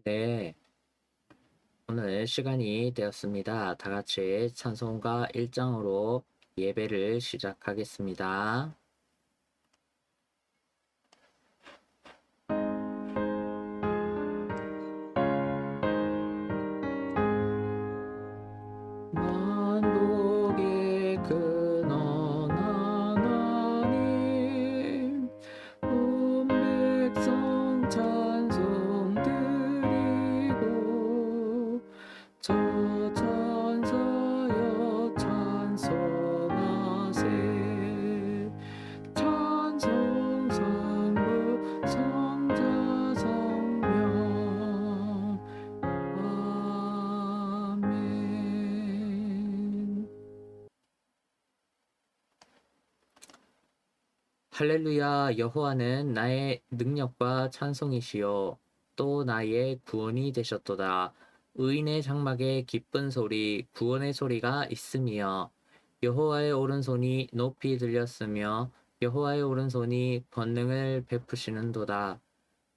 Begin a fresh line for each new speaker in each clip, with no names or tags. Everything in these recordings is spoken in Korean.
네, 오늘 시간이 되었습니다. 다 같이 찬송가 1장으로 예배를 시작하겠습니다. 만복의 근원 하나님, 온 백성 찬송 드리고 저 천사여 찬송하세. 찬송 성부 성자 성령 아멘. 할렐루야. 여호와는 나의 능력과 찬송이시요 또 나의 구원이 되셨도다. 의인의 장막에 기쁜 소리 구원의 소리가 있으며 여호와의 오른손이 높이 들렸으며 여호와의 오른손이 권능을 베푸시는도다.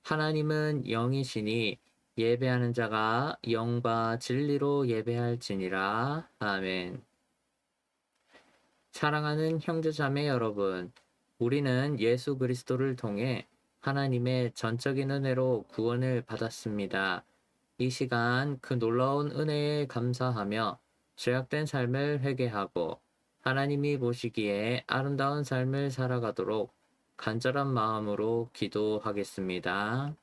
하나님은 영이시니 예배하는 자가 영과 진리로 예배할지니라. 아멘. 사랑하는 형제자매 여러분, 우리는 예수 그리스도를 통해 하나님의 전적인 은혜로 구원을 받았습니다. 이 시간 그 놀라운 은혜에 감사하며 죄악된 삶을 회개하고 하나님이 보시기에 아름다운 삶을 살아가도록 간절한 마음으로 기도하겠습니다.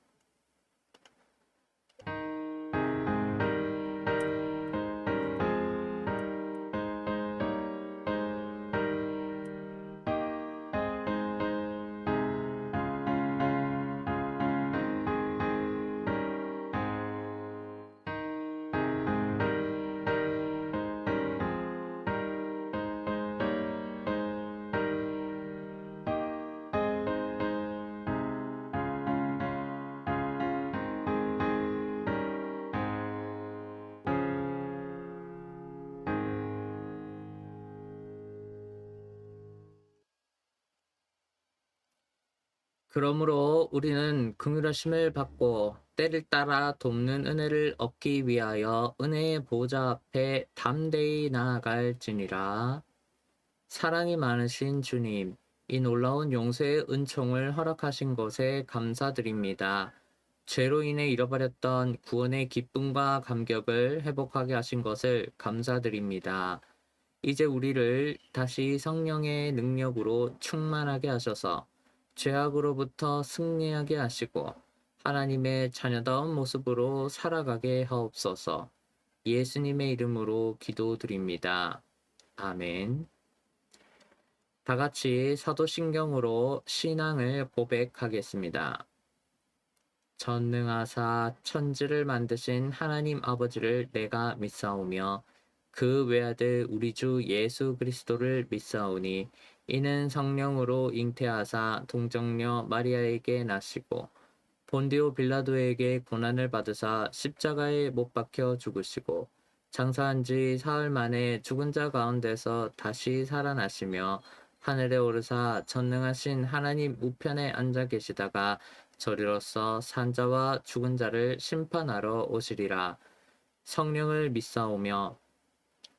그러므로 우리는 긍휼하심을 받고 때를 따라 돕는 은혜를 얻기 위하여 은혜의 보좌 앞에 담대히 나아갈지니라. 사랑이 많으신 주님, 이 놀라운 용서의 은총을 허락하신 것에 감사드립니다. 죄로 인해 잃어버렸던 구원의 기쁨과 감격을 회복하게 하신 것을 감사드립니다. 이제 우리를 다시 성령의 능력으로 충만하게 하셔서 죄악으로부터 승리하게 하시고 하나님의 자녀다운 모습으로 살아가게 하옵소서. 예수님의 이름으로 기도드립니다. 아멘. 다 같이 사도신경으로 신앙을 고백하겠습니다. 전능하사 천지를 만드신 하나님 아버지를 내가 믿사오며 그 외아들 우리 주 예수 그리스도를 믿사오니 이는 성령으로 잉태하사 동정녀 마리아에게 나시고 본디오 빌라도에게 고난을 받으사 십자가에 못 박혀 죽으시고 장사한 지 사흘 만에 죽은 자 가운데서 다시 살아나시며 하늘에 오르사 전능하신 하나님 우편에 앉아 계시다가 저리로서 산자와 죽은 자를 심판하러 오시리라. 성령을 믿사오며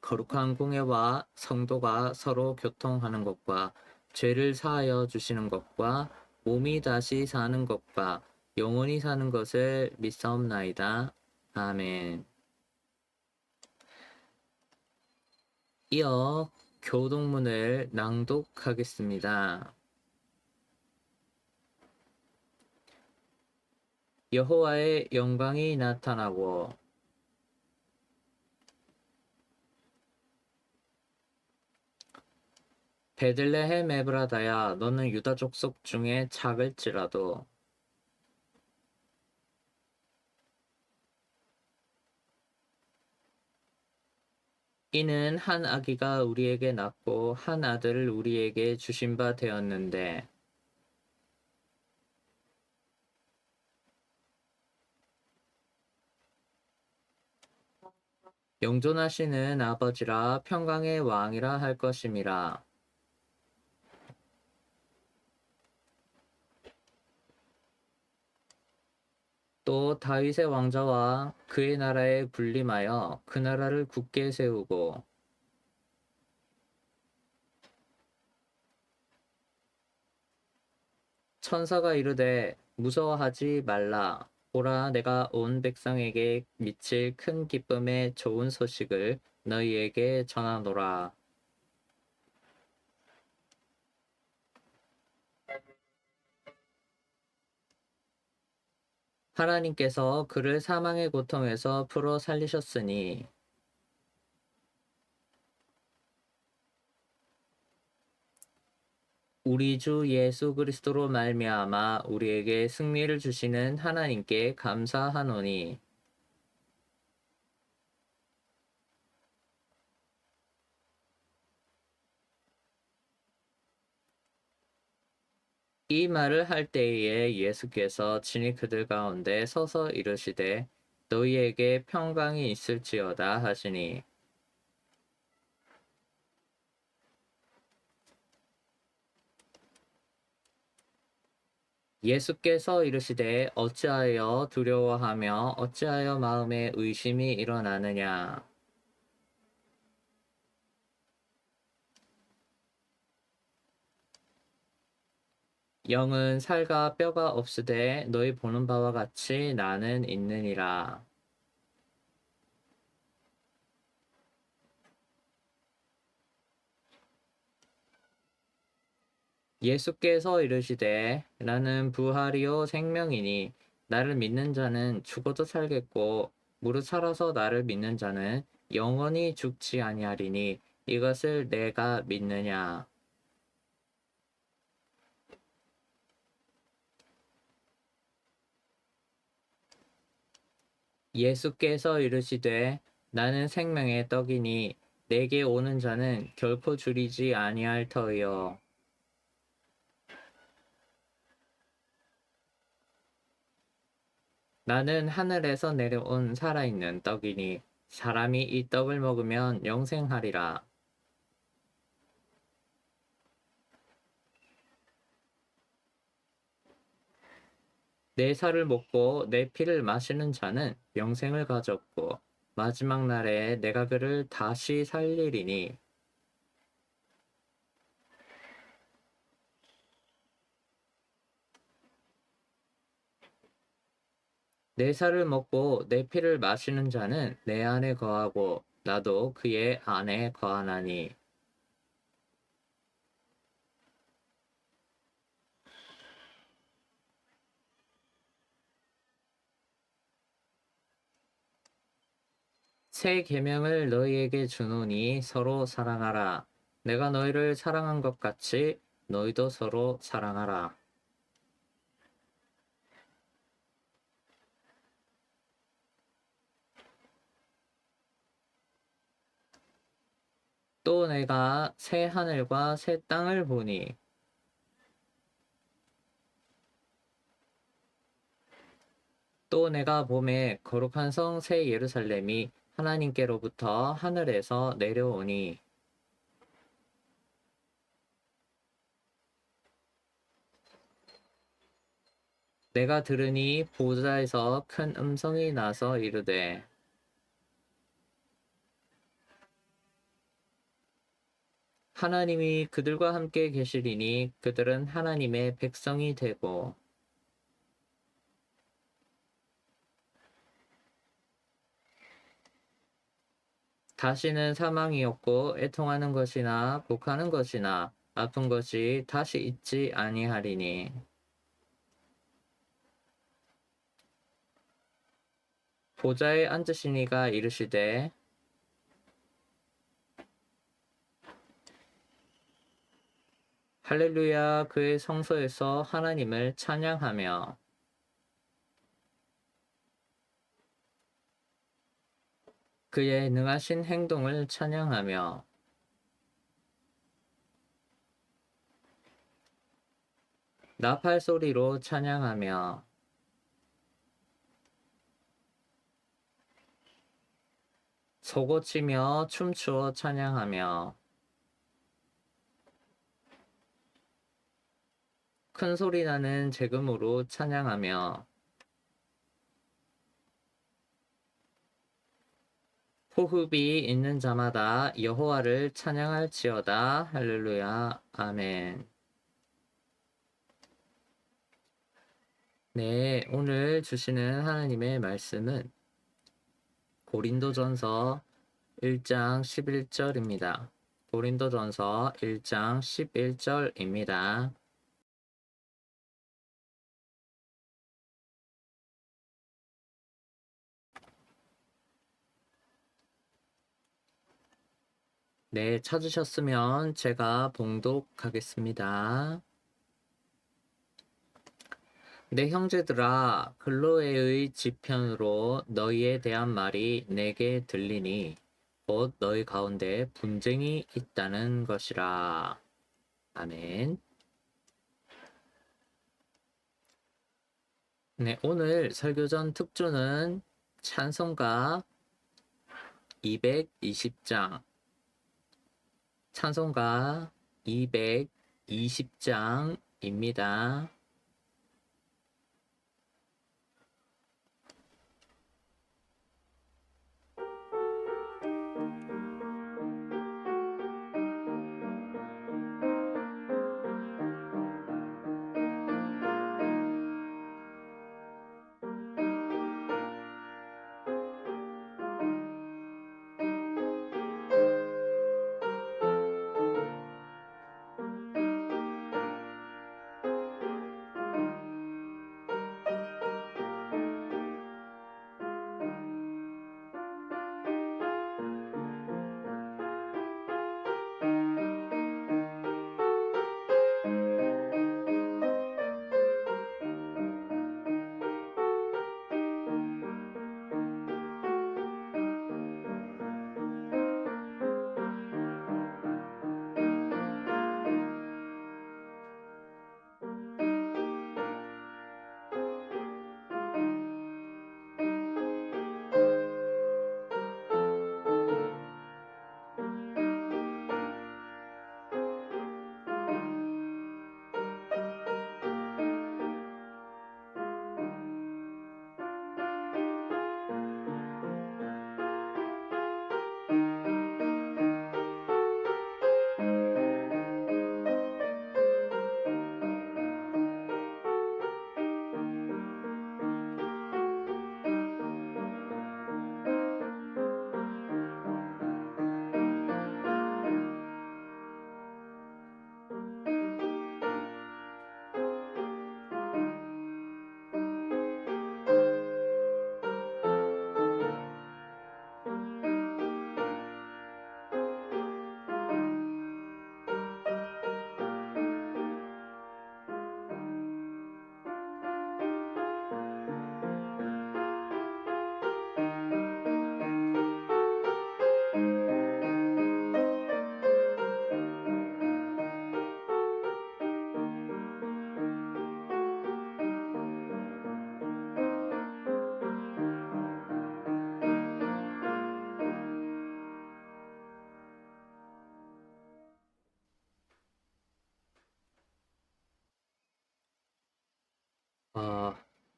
거룩한 공예와 성도가 서로 교통하는 것과 죄를 사하여 주시는 것과 몸이 다시 사는 것과 영원히 사는 것을 믿사옵나이다. 아멘. 이어 교동문을 낭독하겠습니다. 여호와의 영광이 나타나고 베들레헴 에브라다야 너는 유다 족속 중에 작을지라도 이는 한 아기가 우리에게 낳고 한 아들을 우리에게 주신 바 되었는데 영존하시는 아버지라 평강의 왕이라 할 것임이라. 또 다윗의 왕자와 그의 나라에 군림하여 그 나라를 굳게 세우고 천사가 이르되 무서워하지 말라. 보라, 내가 온 백성에게 미칠 큰 기쁨의 좋은 소식을 너희에게 전하노라. 하나님께서 그를 사망의 고통에서 풀어 살리셨으니 우리 주 예수 그리스도로 말미암아 우리에게 승리를 주시는 하나님께 감사하노니 이 말을 할 때에 예수께서 친히 그들 가운데 서서 이르시되 너희에게 평강이 있을지어다 하시니 예수께서 이르시되 어찌하여 두려워하며 어찌하여 마음에 의심이 일어나느냐. 영은 살과 뼈가 없으되 너희 보는 바와 같이 나는 있느니라. 예수께서 이르시되 나는 부활이요 생명이니 나를 믿는 자는 죽어도 살겠고 무릇 살아서 나를 믿는 자는 영원히 죽지 아니하리니 이것을 내가 믿느냐. 예수께서 이르시되 나는 생명의 떡이니 내게 오는 자는 결코 줄이지 아니할 터이요. 나는 하늘에서 내려온 살아있는 떡이니 사람이 이 떡을 먹으면 영생하리라. 내 살을 먹고 내 피를 마시는 자는 영생을 가졌고 마지막 날에 내가 그를 다시 살리리니 내 살을 먹고 내 피를 마시는 자는 내 안에 거하고 나도 그의 안에 거하나니 새 계명을 너희에게 주노니 서로 사랑하라. 내가 너희를 사랑한 것 같이 너희도 서로 사랑하라. 또 내가 새 하늘과 새 땅을 보니 또 내가 봄에 거룩한 성 새 예루살렘이 하나님께로부터 하늘에서 내려오니 내가 들으니 보좌에서 큰 음성이 나서 이르되 하나님이 그들과 함께 계시리니 그들은 하나님의 백성이 되고 다시는 사망이 없고 애통하는 것이나 곡하는 것이나 아픈 것이 다시 있지 아니하리니 보좌에 앉으신 이가 이르시되 할렐루야. 그의 성소에서 하나님을 찬양하며 그의 능하신 행동을 찬양하며 나팔 소리로 찬양하며 소고치며 춤추어 찬양하며 큰 소리 나는 재금으로 찬양하며 호흡이 있는 자마다 여호와를 찬양할지어다. 할렐루야. 아멘. 네, 오늘 주시는 하나님의 말씀은 고린도전서 1장 11절입니다. 고린도전서 1장 11절입니다. 네, 찾으셨으면 제가 봉독하겠습니다. 내 형제들아, 글로에의 지편으로 너희에 대한 말이 내게 들리니 곧 너희 가운데 분쟁이 있다는 것이라. 아멘. 네, 오늘 설교전 특조는 찬송가 220장, 찬송가 220장입니다.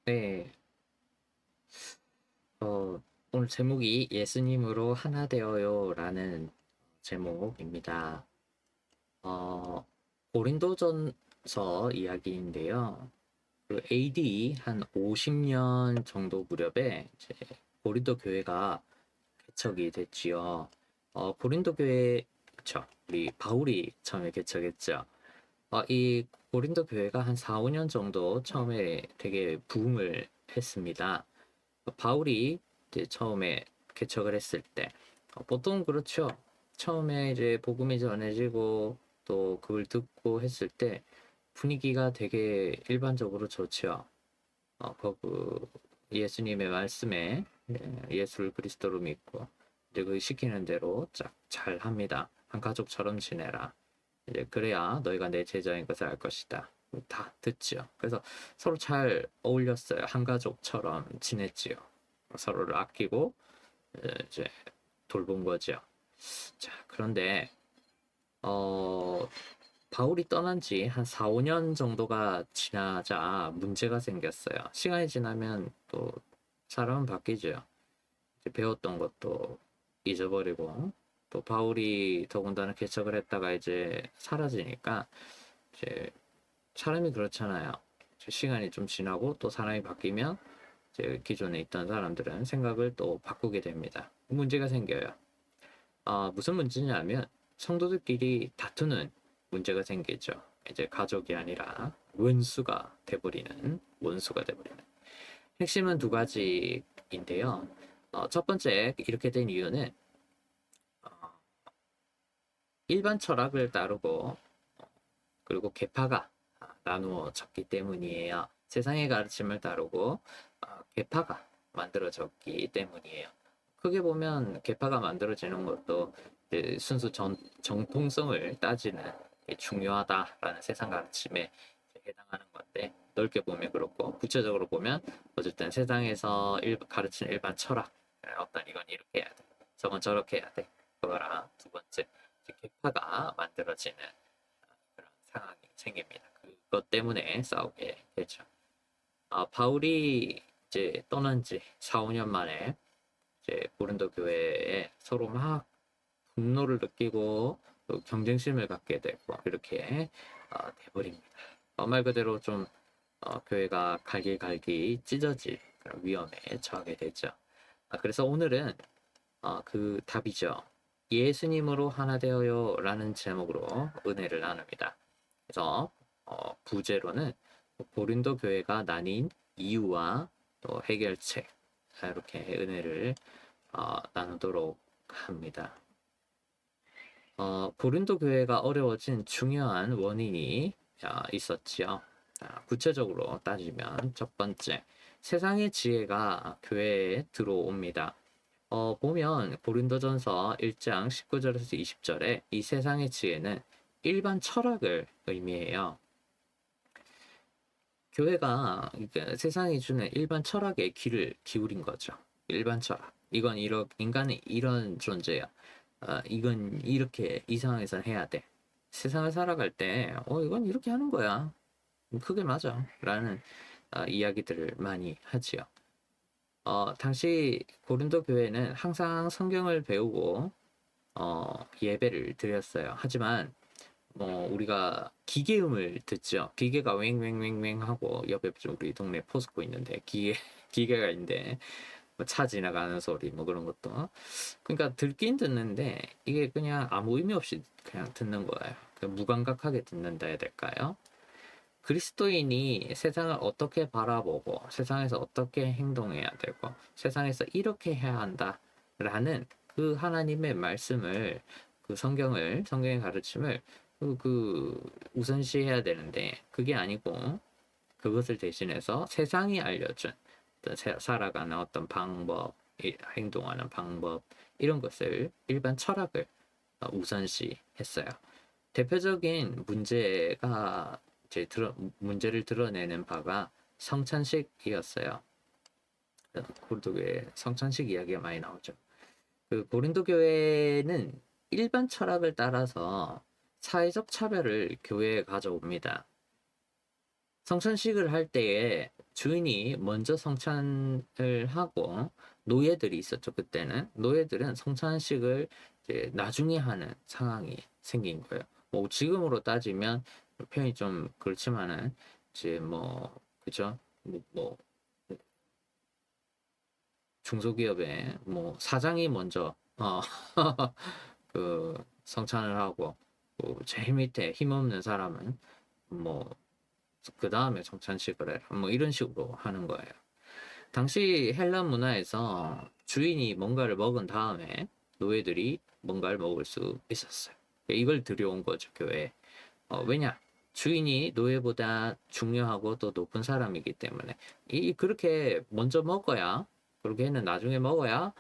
네. 오늘 제목이 예수님으로 하나 되어요라는 제목입니다. 고린도전서 이야기인데요. 그 AD 한 50년 정도 무렵에 이제 고린도 교회가 개척이 됐지요. 고린도 교회, 그쵸? 우리 바울이 처음에 개척했죠. 이 고린도 교회가 한 4, 5년 정도 처음에 되게 부흥을 했습니다. 바울이 이제 처음에 개척을 했을 때 보통 그렇죠. 처음에 이제 복음이 전해지고 또 그걸 듣고 했을 때 분위기가 되게 일반적으로 좋죠. 그 예수님의 말씀에 예수를 그리스도로 믿고 이제 그 시키는 대로 쫙 잘 합니다. 한 가족처럼 지내라. 이제 그래야 너희가 내 제자인 것을 알 것이다. 다 듣죠. 그래서 서로 잘 어울렸어요. 한 가족처럼 지냈지요. 서로를 아끼고 이제 돌본 거죠. 자, 그런데 바울이 떠난 지 한 4, 5년 정도가 지나자 문제가 생겼어요. 시간이 지나면 또 사람은 바뀌죠. 이제 배웠던 것도 잊어버리고 또 바울이 더군다나 개척을 했다가 이제 사라지니까 이제 사람이 그렇잖아요. 시간이 좀 지나고 또 사람이 바뀌면 이제 기존에 있던 사람들은 생각을 또 바꾸게 됩니다. 문제가 생겨요. 무슨 문제냐면 성도들끼리 다투는 문제가 생기죠. 이제 가족이 아니라 원수가 돼버리는. 핵심은 두 가지인데요. 첫 번째 이렇게 된 이유는 어, 일반 철학을 따르고 그리고 계파가 나누어졌기 때문이에요. 세상의 가르침을 따르고 계파가 만들어졌기 때문이에요. 크게 보면 계파가 만들어지는 것도 순수 정통성을 따지는 게 중요하다라는 세상 가르침에 해당하는 건데 넓게 보면 그렇고 구체적으로 보면 어쨌든 세상에서 가르치는 일반 철학 어떤 이건 이렇게 해야 돼 저건 저렇게 해야 돼 그거랑 두 번째 계파가 만들어지는 그런 상황이 생깁니다. 그것 때문에 싸우게 되죠. 바울이 이제 떠난 지 4, 5년 만에 이제 고린도 교회에 서로 막 분노를 느끼고 또 경쟁심을 갖게 되고 이렇게 돼버립니다. 말 그대로 좀 교회가 갈기갈기 찢어질 그런 위험에 처하게 되죠. 그래서 오늘은 그 답이죠. 예수님으로 하나 되어요 라는 제목으로 은혜를 나눕니다. 그래서 부제로는 고린도 교회가 나뉜 이유와 또 해결책 이렇게 은혜를 나누도록 합니다. 고린도 교회가 어려워진 중요한 원인이 있었지요. 구체적으로 따지면 첫 번째, 세상의 지혜가 교회에 들어옵니다. 보면 고린도전서 1장 19절에서 20절에 이 세상의 지혜는 일반 철학을 의미해요. 교회가 세상이 주는 일반 철학에 귀를 기울인 거죠. 일반 철학. 이건 인간은 이런 존재야. 이건 이렇게 이 상황에서 해야 돼. 세상을 살아갈 때, 이건 이렇게 하는 거야. 그게 맞아. 라는 이야기들을 많이 하지요. 당시 고린도 교회는 항상 성경을 배우고 예배를 드렸어요. 하지만 우리가 기계음을 듣죠. 기계가 웽웽웽웽 하고 옆에 좀 우리 동네 포스코 있는데 기계가 있는데 차 지나가는 소리 그런 것도 그러니까 듣긴 듣는데 이게 그냥 아무 의미 없이 그냥 듣는 거예요. 무감각하게 듣는다 해야 될까요? 그리스도인이 세상을 어떻게 바라보고 세상에서 어떻게 행동해야 되고 세상에서 이렇게 해야 한다라는 그 하나님의 말씀을 그 성경의 가르침을 우선시해야 되는데 그게 아니고 그것을 대신해서 세상이 알려준 살아가는 어떤 방법, 행동하는 방법 이런 것을 일반 철학을 우선시했어요. 대표적인 문제를 드러내는 바가 성찬식이었어요. 고린도 교회 성찬식 이야기가 많이 나오죠. 그 고린도 교회는 일반 철학을 따라서 사회적 차별을 교회에 가져옵니다. 성찬식을 할 때에 주인이 먼저 성찬을 하고 노예들이 있었죠. 그때는 노예들은 성찬식을 이제 나중에 하는 상황이 생긴 거예요. 지금으로 따지면 표현이 좀 그렇지만은 이제 그죠? 중소기업에 사장이 먼저 그 성찬을 하고 제일 밑에 힘없는 사람은 그 다음에 성찬식을 해라. 이런 식으로 하는 거예요. 당시 헬란 문화에서 주인이 뭔가를 먹은 다음에 노예들이 뭔가를 먹을 수 있었어요. 이걸 들여온 거죠, 교회에. 왜냐? 주인이 노예보다 중요하고 또 높은 사람이기 때문에 그렇게 먼저 먹어야 그렇게는 나중에 먹어야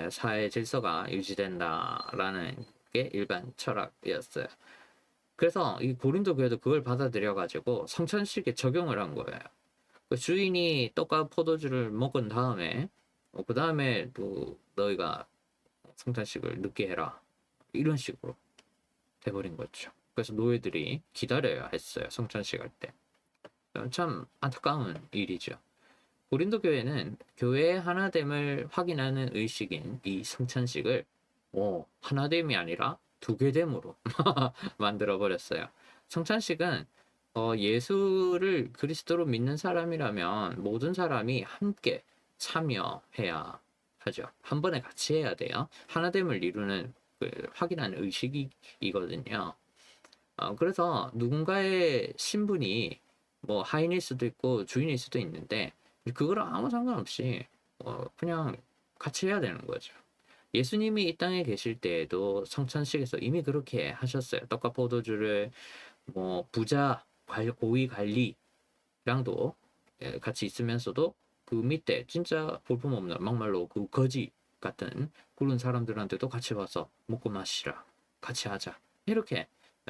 사회 질서가 유지된다라는 게 일반 철학이었어요. 그래서 이 고린도 교회도 그걸 받아들여가지고 성찬식에 적용을 한 거예요. 그 주인이 떡과 포도주를 먹은 다음에 그 다음에 또 너희가 성찬식을 늦게 해라 이런 식으로 돼버린 거죠. 그래서 노예들이 기다려야 했어요. 성찬식 할 때. 참 안타까운 일이죠. 고린도 교회는 교회의 하나됨을 확인하는 의식인 이 성찬식을 하나됨이 아니라 두개됨으로 만들어 버렸어요. 성찬식은 예수를 그리스도로 믿는 사람이라면 모든 사람이 함께 참여해야 하죠. 한 번에 같이 해야 돼요. 하나됨을 이루는 확인하는 의식이거든요. 그래서 누군가의 신분이 뭐 하인일 수도 있고 주인일 수도 있는데 그거랑 아무 상관없이 그냥 같이 해야 되는 거죠. 예수님이 이 땅에 계실 때에도 성찬식에서 이미 그렇게 하셨어요. 떡과 포도주를 뭐 부자, 고위 관리랑도 같이 있으면서도 그 밑에 진짜 볼품없는 막말로 그 거지 같은 그런 사람들한테도 같이 와서 먹고 마시라, 같이 하자, 이렇게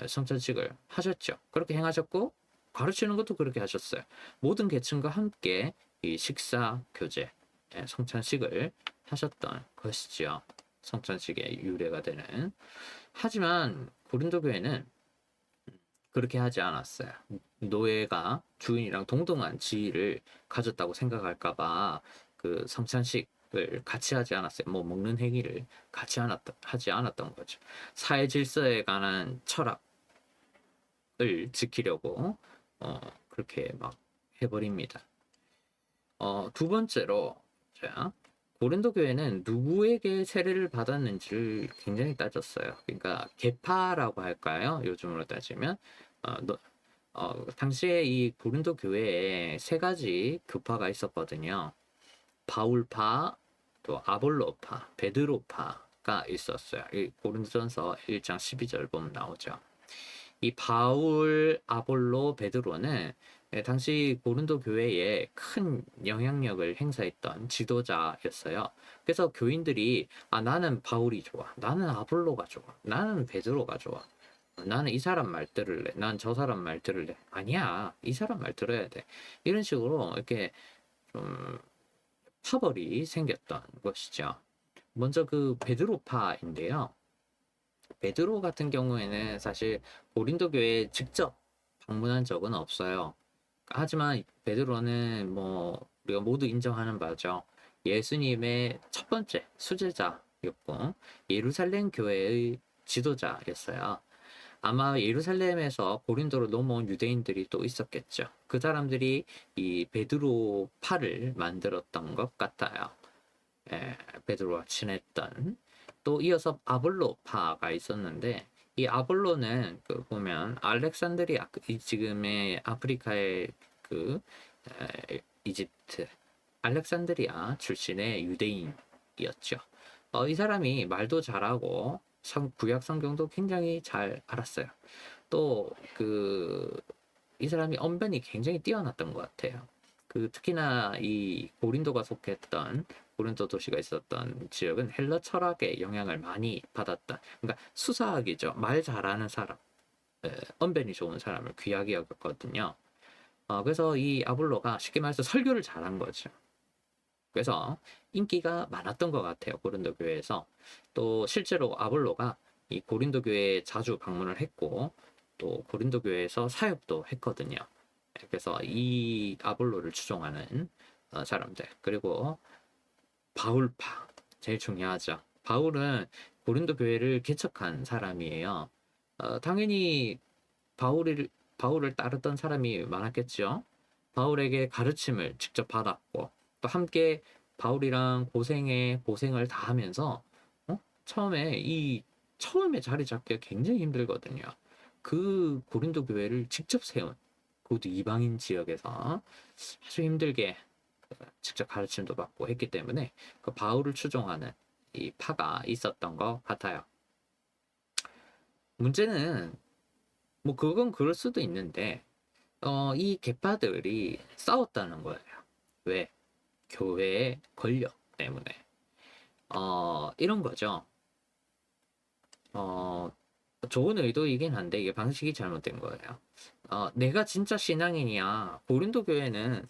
성찬식을 하셨죠. 그렇게 행하셨고 가르치는 것도 그렇게 하셨어요. 모든 계층과 함께 이 식사 교제, 성찬식을 하셨던 것이죠. 성찬식의 유래가 되는. 하지만 고린도 교회는 그렇게 하지 않았어요. 노예가 주인이랑 동등한 지위를 가졌다고 생각할까봐 그 성찬식을 같이 하지 않았어요. 뭐 먹는 행위를 같이 하지 않았던 거죠. 사회 질서에 관한 철학을 지키려고 그렇게 막 해버립니다. 두 번째로, 자, 고린도 교회는 누구에게 세례를 받았는지를 굉장히 따졌어요. 그러니까 계파라고 할까요? 요즘으로 따지면 당시에 이 고린도 교회에 세 가지 교파가 있었거든요. 바울파, 또 아볼로파, 베드로파가 있었어요. 이 고린도전서 1장 12절 보면 나오죠. 이 바울, 아볼로, 베드로는 당시 고린도 교회에 큰 영향력을 행사했던 지도자였어요. 그래서 교인들이 나는 바울이 좋아, 나는 아볼로가 좋아, 나는 베드로가 좋아, 나는 이 사람 말 들을래, 난 저 사람 말 들을래, 아니야, 이 사람 말 들어야 돼, 이런 식으로 이렇게 좀 파벌이 생겼던 것이죠. 먼저 그 베드로파인데요. 베드로 같은 경우에는 사실 고린도 교회에 직접 방문한 적은 없어요. 하지만 베드로는 뭐 우리가 모두 인정하는 바죠. 예수님의 첫 번째 수제자였고 예루살렘 교회의 지도자였어요. 아마 예루살렘에서 고린도로 넘어온 유대인들이 또 있었겠죠. 그 사람들이 이 베드로파를 만들었던 것 같아요. 베드로와 친했던. 또 이어서 아볼로파가 있었는데 이 아볼로는 그 보면 알렉산드리아, 이 지금의 아프리카의 그 이집트 알렉산드리아 출신의 유대인이었죠. 이 사람이 말도 잘하고 구약 성경도 굉장히 잘 알았어요. 또 이 사람이 언변이 굉장히 뛰어났던 것 같아요. 특히나 이 고린도가 속했던 고린도 도시가 있었던 지역은 헬라 철학의 영향을 많이 받았다. 그러니까 수사학이죠. 말 잘하는 사람, 언변이 좋은 사람을 귀하게 여겼거든요. 그래서 이 아볼로가 쉽게 말해서 설교를 잘한 거죠. 그래서 인기가 많았던 것 같아요. 고린도 교회에서. 또 실제로 아볼로가 이 고린도 교회에 자주 방문을 했고 또 고린도 교회에서 사역도 했거든요. 그래서 이 아볼로를 추종하는 사람들. 그리고 바울파. 제일 중요하죠. 바울은 고린도 교회를 개척한 사람이에요. 당연히 바울을 따르던 사람이 많았겠죠. 바울에게 가르침을 직접 받았고 또 함께 바울이랑 고생을 다 하면서 처음에 자리 잡기가 굉장히 힘들거든요. 그 고린도 교회를 직접 세운 그것도 이방인 지역에서 아주 힘들게 직접 가르침도 받고 했기 때문에 그 바울을 추종하는 이 파가 있었던 것 같아요. 문제는 뭐 그건 그럴 수도 있는데 이 계파들이 싸웠다는 거예요. 왜? 교회의 권력 때문에. 이런 거죠. 좋은 의도이긴 한데 이게 방식이 잘못된 거예요. 내가 진짜 신앙인이야. 고린도 교회는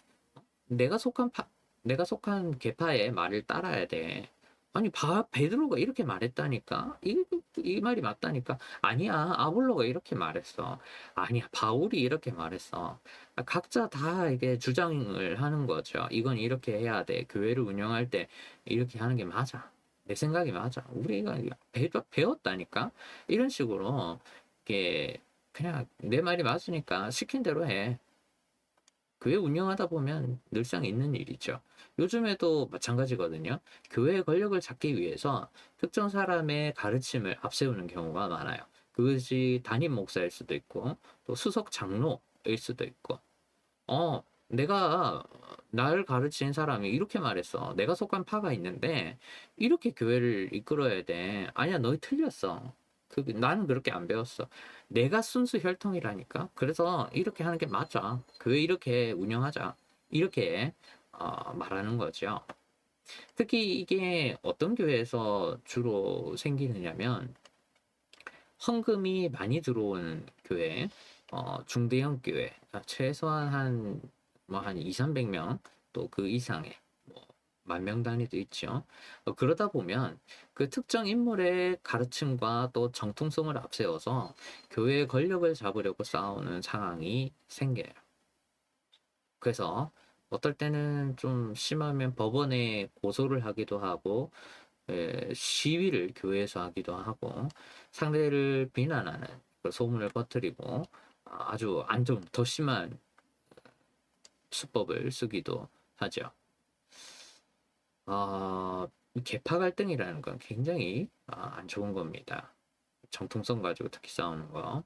내가 속한 계파의 말을 따라야 돼. 아니 베드로가 이렇게 말했다니까. 이 말이 맞다니까. 아니야, 아볼로가 이렇게 말했어. 아니야, 바울이 이렇게 말했어. 각자 다 이게 주장을 하는 거죠. 이건 이렇게 해야 돼. 교회를 운영할 때 이렇게 하는 게 맞아. 내 생각이 맞아. 우리가 배웠다니까. 이런 식으로 이게 그냥 내 말이 맞으니까 시킨 대로 해. 교회 운영하다 보면 늘상 있는 일이죠. 요즘에도 마찬가지거든요. 교회의 권력을 잡기 위해서 특정 사람의 가르침을 앞세우는 경우가 많아요. 그것이 담임 목사일 수도 있고, 또 수석 장로일 수도 있고, 내가 나를 가르친 사람이 이렇게 말했어. 내가 속한 파가 있는데 이렇게 교회를 이끌어야 돼. 아니야, 너희 틀렸어. 나는 그렇게 안 배웠어. 내가 순수 혈통이라니까. 그래서 이렇게 하는 게 맞아. 교회 이렇게 운영하자. 이렇게 말하는 거죠. 특히 이게 어떤 교회에서 주로 생기느냐면 헌금이 많이 들어오는 교회, 중대형 교회, 최소한 한 2, 300명, 또 그 이상의, 뭐, 10,000명 단위도 있죠. 그러다 보면 그 특정 인물의 가르침과 또 정통성을 앞세워서 교회의 권력을 잡으려고 싸우는 상황이 생겨요. 그래서 어떨 때는 좀 심하면 법원에 고소를 하기도 하고, 시위를 교회에서 하기도 하고 상대를 비난하는 그 소문을 퍼뜨리고 아주 안 좋은 더 심한 수법을 쓰기도 하죠. 계파 갈등이라는 건 굉장히 안 좋은 겁니다. 정통성 가지고 특히 싸우는 거.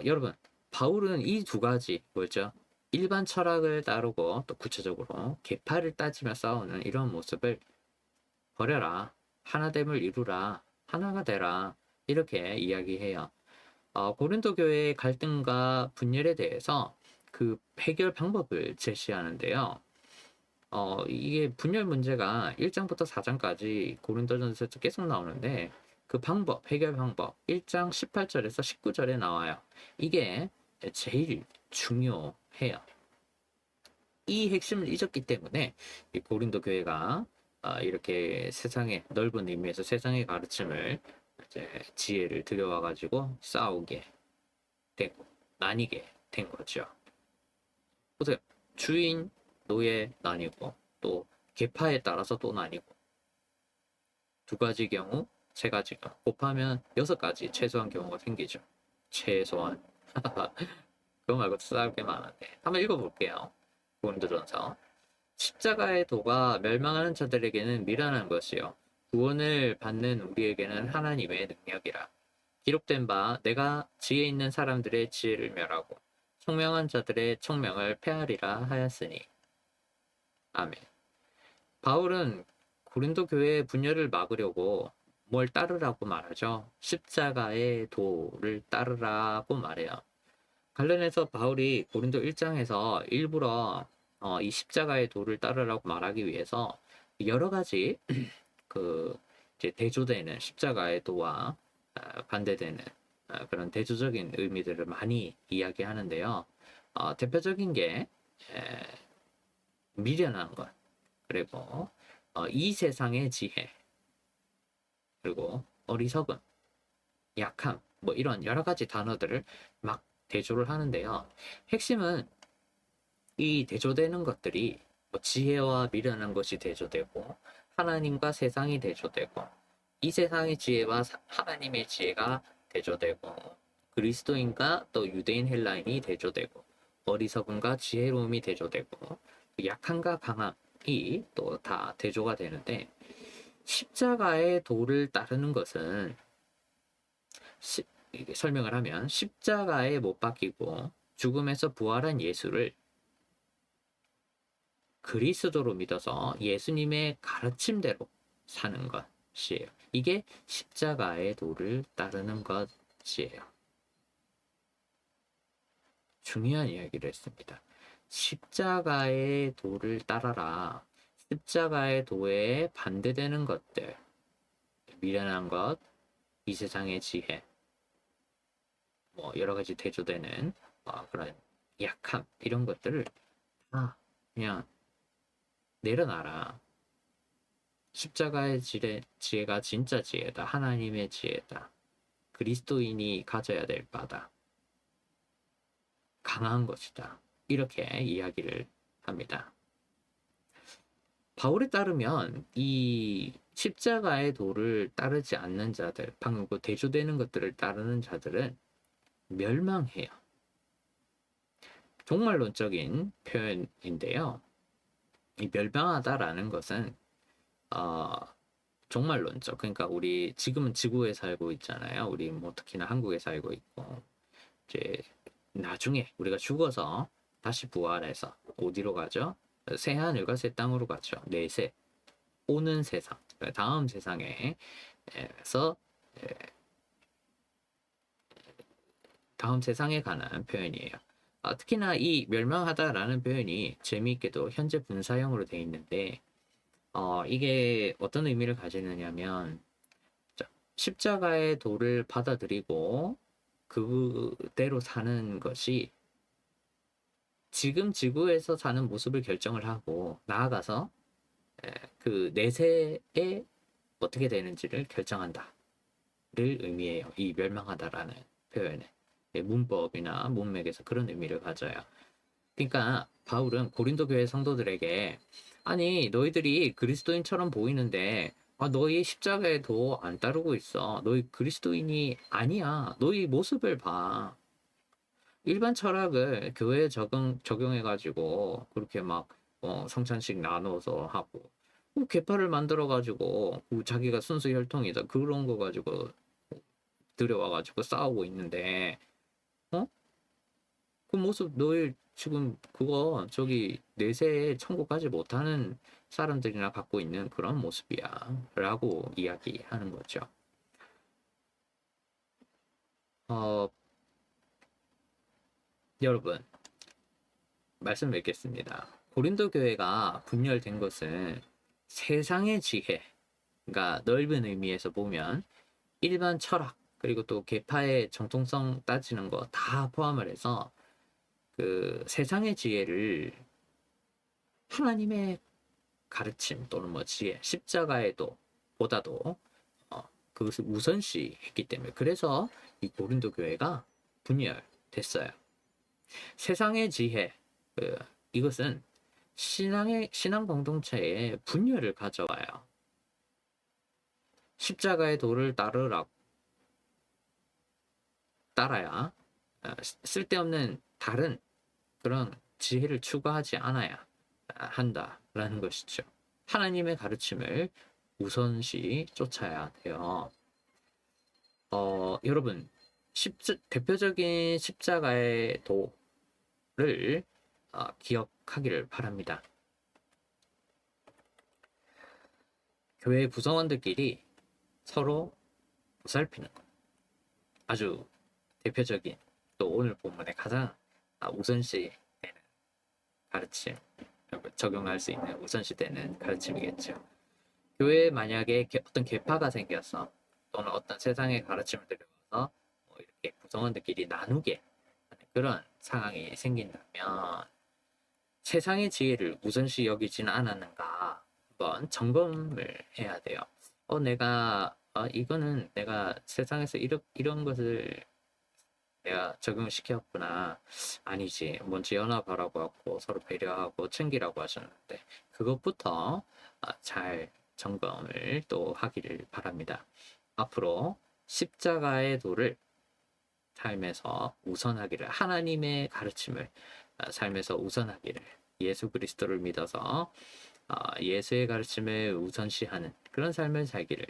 여러분, 바울은 이 두 가지 뭐죠? 일반 철학을 따르고 또 구체적으로 계파를 따지며 싸우는 이런 모습을 버려라. 하나됨을 이루라. 하나가 되라. 이렇게 이야기해요. 고린도 교회의 갈등과 분열에 대해서 그 해결 방법을 제시하는데요. 이게 분열 문제가 1장부터 4장까지 고린도전서에서 계속 나오는데 그 방법, 해결 방법 1장 18절에서 19절에 나와요. 이게 제일 중요해요. 이 핵심을 잊었기 때문에 이 고린도 교회가 이렇게 세상의 넓은 의미에서 세상의 가르침을 이제 지혜를 들여와 가지고 싸우게 되고 나뉘게 된 거죠. 보세요. 주인, 노예 나뉘고 또 계파에 따라서 또 나뉘고 두 가지 경우, 세 가지가 곱하면 6가지 최소한 경우가 생기죠. 최소한. 그거 말고 싸울 게 많은데 한번 읽어볼게요. 고린도전서 십자가의 도가 멸망하는 자들에게는 미련한 것이요 구원을 받는 우리에게는 하나님의 능력이라. 기록된 바 내가 지혜 있는 사람들의 지혜를 멸하고 총명한 자들의 총명을 폐하리라 하였으니. 아멘. 바울은 고린도 교회의 분열을 막으려고 뭘 따르라고 말하죠? 십자가의 도를 따르라고 말해요. 관련해서 바울이 고린도 1장에서 일부러 이 십자가의 도를 따르라고 말하기 위해서 여러 가지 그 이제 대조되는 십자가의 도와 반대되는 그런 대조적인 의미들을 많이 이야기하는데요. 대표적인 게 미련한 것, 그리고 이 세상의 지혜, 그리고 어리석음, 약함, 뭐 이런 여러 가지 단어들을 막 대조를 하는데요. 핵심은 이 대조되는 것들이 뭐 지혜와 미련한 것이 대조되고 하나님과 세상이 대조되고 이 세상의 지혜와 하나님의 지혜가 대조되고 그리스도인과 또 유대인 헬라인이 대조되고 어리석음과 지혜로움이 대조되고 약함과 강함이 또 다 대조가 되는데 십자가의 도를 따르는 것은 설명을 하면 십자가에 못 박히고 죽음에서 부활한 예수를 그리스도로 믿어서 예수님의 가르침대로 사는 것이에요. 이게 십자가의 도를 따르는 것이에요. 중요한 이야기를 했습니다. 십자가의 도를 따라라. 십자가의 도에 반대되는 것들, 미련한 것, 이 세상의 지혜, 뭐 여러 가지 대조되는 그런 약함 이런 것들을 다 그냥 내려놔라. 십자가의 지혜가 진짜 지혜다. 하나님의 지혜다. 그리스도인이 가져야 될 바다. 강한 것이다. 이렇게 이야기를 합니다. 바울에 따르면 이 십자가의 도를 따르지 않는 자들, 방금 그 대조되는 것들을 따르는 자들은 멸망해요. 종말론적인 표현인데요. 이 멸망하다라는 것은 어, 종말론적. 그러니까 우리 지금은 지구에 살고 있잖아요. 우리 뭐 특히나 한국에 살고 있고 이제 나중에 우리가 죽어서 다시 부활해서 어디로 가죠? 새 하늘과 새 땅으로 가죠. 내세 오는 세상, 다음 세상에서 다음 세상에 관한 표현이에요. 특히나 이 멸망하다라는 표현이 재미있게도 현재 분사형으로 되어 있는데 이게 어떤 의미를 가지느냐면 십자가의 도를 받아들이고 그대로 사는 것이 지금 지구에서 사는 모습을 결정을 하고 나아가서 그 내세에 어떻게 되는지를 결정한다를 의미해요. 이 멸망하다라는 표현에 문법이나 문맥에서 그런 의미를 가져요. 그러니까 바울은 고린도 교회 성도들에게 아니 너희들이 그리스도인처럼 보이는데 너희 십자가에 도 안 따르고 있어. 너희 그리스도인이 아니야. 너희 모습을 봐. 일반 철학을 교회에 적용해가지고 그렇게 막 성찬식 나눠서 하고 계파를 만들어가지고 자기가 순수 혈통이다 그런 거 가지고 들여와가지고 싸우고 있는데 그 모습 너희 지금 그거 저기 내세에 천국 가지 못하는 사람들이나 갖고 있는 그런 모습이야 라고 이야기하는 거죠. 여러분 말씀 맺겠습니다. 고린도 교회가 분열된 것은 세상의 지혜, 그러니까 넓은 의미에서 보면 일반 철학 그리고 또 계파의 정통성 따지는 거 다 포함을 해서 그 세상의 지혜를 하나님의 가르침 또는 뭐 지혜, 십자가의 도보다도 그것을 우선시했기 때문에 그래서 이 고린도 교회가 분열됐어요. 세상의 지혜, 이것은 신앙 공동체에 분열을 가져와요. 십자가의 도를 따라야 쓸데없는 다른 그런 지혜를 추구하지 않아야 한다라는 것이죠. 하나님의 가르침을 우선시 쫓아야 돼요. 여러분 대표적인 십자가의 도를 기억하기를 바랍니다. 교회 구성원들끼리 서로 보살피는 것. 아주 대표적인 또 오늘 본문에 가장 우선시 되는 가르침, 적용할 수 있는 우선시 되는 가르침이겠죠. 교회에 만약에 어떤 계파가 생겨서 또는 어떤 세상의 가르침을 들여서 이렇게 구성원들끼리 나누게 하는 그런 상황이 생긴다면 세상의 지혜를 우선시 여기지는 않았는가 한번 점검을 해야 돼요. 이거는 내가 세상에서 이런 것을 내가 적용시켰구나. 아니지. 먼저 연합하라고 하고 서로 배려하고 챙기라고 하셨는데 그것부터 잘 점검을 또 하기를 바랍니다. 앞으로 십자가의 도를 삶에서 우선하기를 하나님의 가르침을 삶에서 우선하기를 예수 그리스도를 믿어서 예수의 가르침을 우선시하는 그런 삶을 살기를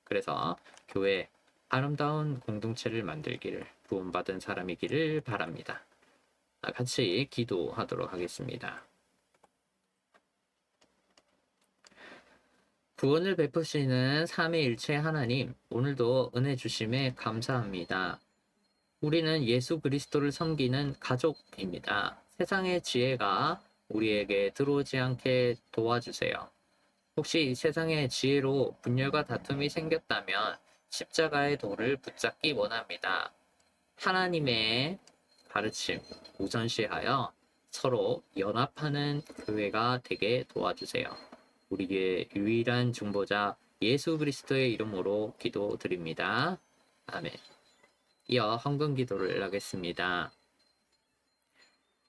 그래서 교회 아름다운 공동체를 만들기를 구원받은 사람이기를 바랍니다. 같이 기도하도록 하겠습니다. 구원을 베푸시는 삼위일체 하나님, 오늘도 은혜 주심에 감사합니다. 우리는 예수 그리스도를 섬기는 가족입니다. 세상의 지혜가 우리에게 들어오지 않게 도와주세요. 혹시 세상의 지혜로 분열과 다툼이 생겼다면 십자가의 도를 붙잡기 원합니다. 하나님의 가르침 우선시하여 서로 연합하는 교회가 되게 도와주세요. 우리의 유일한 중보자 예수 그리스도의 이름으로 기도드립니다. 아멘. 이어 헌금 기도를 하겠습니다.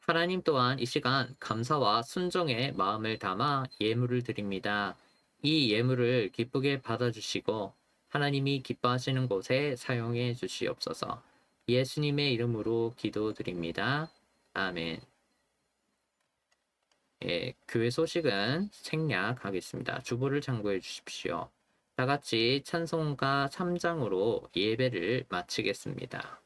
하나님 또한 이 시간 감사와 순종의 마음을 담아 예물을 드립니다. 이 예물을 기쁘게 받아주시고 하나님이 기뻐하시는 곳에 사용해 주시옵소서. 예수님의 이름으로 기도드립니다. 아멘. 예, 교회 소식은 생략하겠습니다. 주보를 참고해 주십시오. 다 같이 찬송가 3장으로 예배를 마치겠습니다.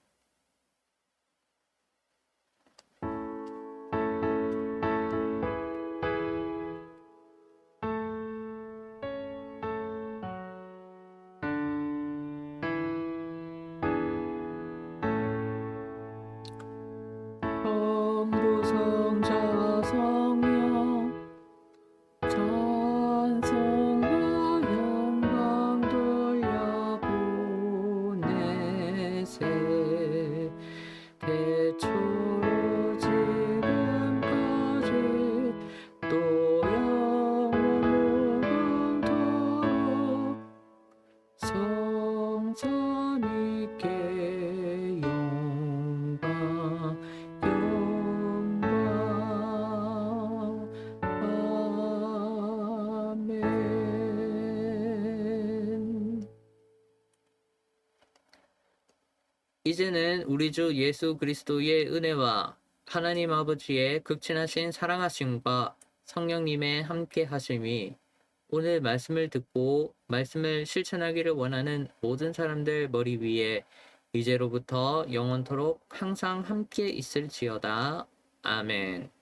성부 성자 성령 찬송과 영광 돌려보내세 태초로 지금까지 또 영원 무궁토록 성삼위께 영광 아멘. 이제는 우리 주 예수 그리스도의 은혜와 하나님 아버지의 극진하신 사랑하심과 성령님의 함께 하심이 오늘 말씀을 듣고 말씀을 실천하기를 원하는 모든 사람들 머리 위에 이제로부터 영원토록 항상 함께 있을지어다. 아멘.